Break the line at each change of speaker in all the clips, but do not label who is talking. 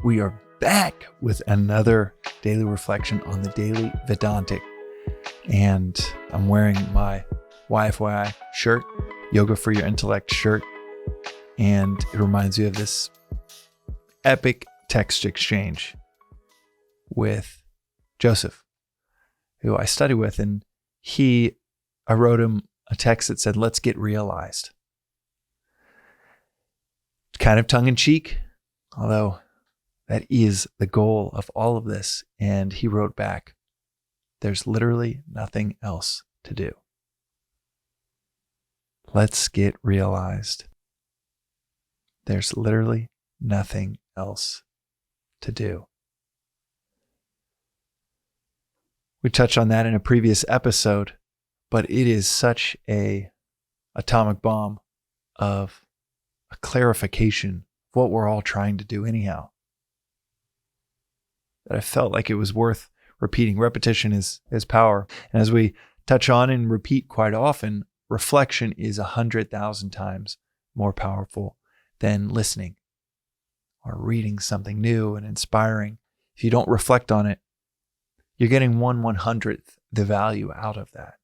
We are back with another daily reflection on the Daily Vedantic. And I'm wearing my YFYI shirt, Yoga for Your Intellect shirt. And it reminds me of this epic text exchange with Joseph, who I study with. And I wrote him a text that said, "Let's get realized." Kind of tongue in cheek, although that is the goal of all of this. And he wrote back, "There's literally nothing else to do." Let's get realized. There's literally nothing else to do. We touched on that in a previous episode, but it is such a atomic bomb of a clarification of what we're all trying to do anyhow, that I felt like it was worth repeating. Repetition is power. And as we touch on and repeat quite often, reflection is 100,000 times more powerful than listening or reading something new and inspiring. If you don't reflect on it, you're getting 1/100th the value out of that.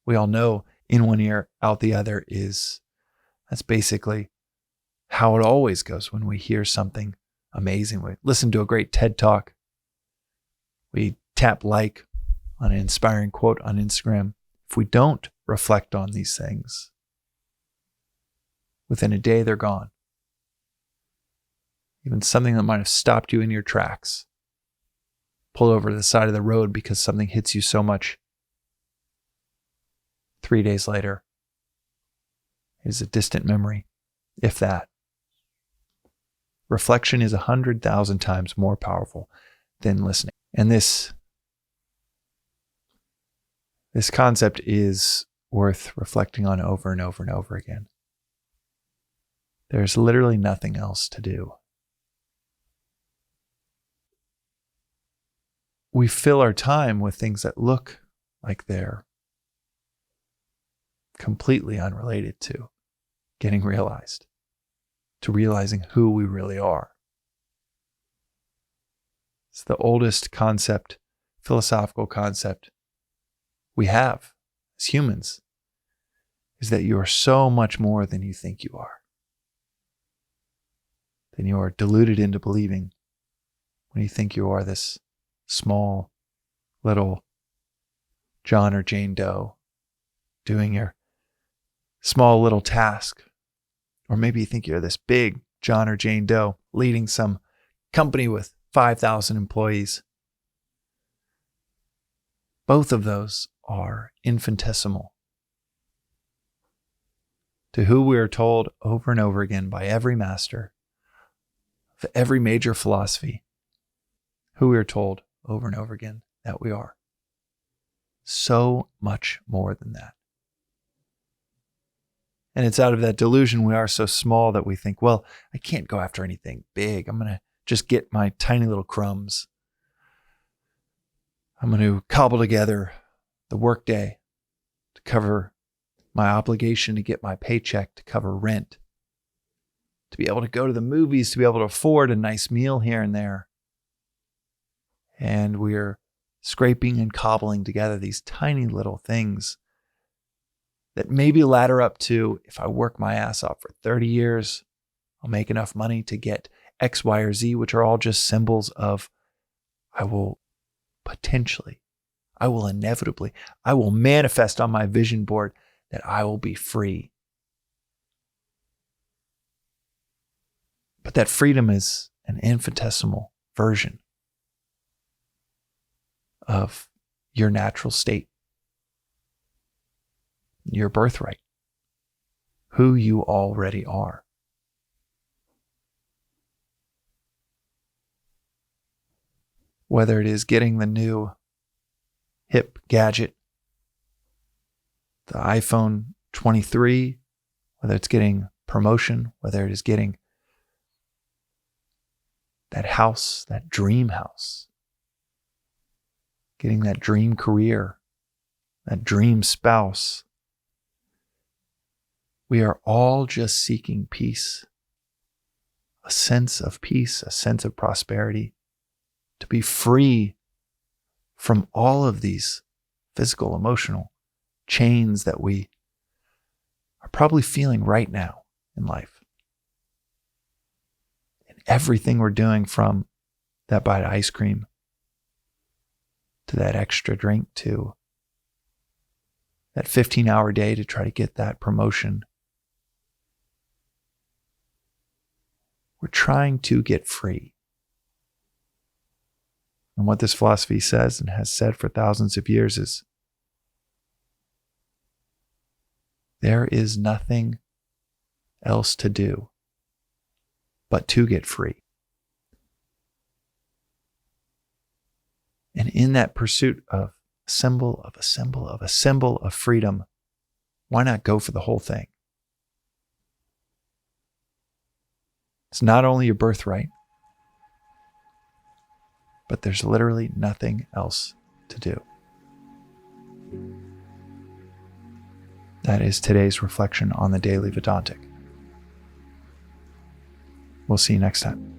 We all know in one ear, out the other that's basically how it always goes when we hear something amazing. We listen to a great TED Talk. We tap like on an inspiring quote on Instagram. If we don't reflect on these things, within a day, they're gone. Even something that might have stopped you in your tracks, pulled over to the side of the road because something hits you so much, 3 days later is a distant memory, if that. Reflection is 100,000 times more powerful than listening. And this concept is worth reflecting on over and over and over again. There's literally nothing else to do. We fill our time with things that look like they're completely unrelated to getting realized, to realizing who we really are. It's the oldest concept, philosophical concept we have as humans, is that you are so much more than you think you are, than you are deluded into believing when you think you are this small little John or Jane Doe doing your small little task. Or maybe you think you're this big John or Jane Doe leading some company with 5,000 employees. Both of those are infinitesimal to who we are told over and over again by every master of every major philosophy, who we are told over and over again that we are. So much more than that. And it's out of that delusion we are so small that we think, well, I can't go after anything big. I'm going to just get my tiny little crumbs. I'm going to cobble together the workday to cover my obligation to get my paycheck, to cover rent, to be able to go to the movies, to be able to afford a nice meal here and there. And we're scraping and cobbling together these tiny little things that maybe ladder up to, if I work my ass off for 30 years, I'll make enough money to get X, Y, or Z, which are all just symbols of I will inevitably, I will manifest on my vision board that I will be free. But that freedom is an infinitesimal version of your natural state, your birthright, who you already are. Whether it is getting the new hip gadget, the iPhone 23, whether it's getting promotion, whether it is getting that house, that dream house, getting that dream career, that dream spouse. We are all just seeking peace, a sense of peace, a sense of prosperity, to be free from all of these physical, emotional chains that we are probably feeling right now in life. And everything we're doing, from that bite of ice cream to that extra drink to that 15-hour day to try to get that promotion, we're trying to get free. And what this philosophy says, and has said for thousands of years, is there is nothing else to do but to get free. And in that pursuit of a symbol of freedom, why not go for the whole thing? It's not only your birthright, but there's literally nothing else to do. That is today's reflection on the Daily Vedantic. We'll see you next time.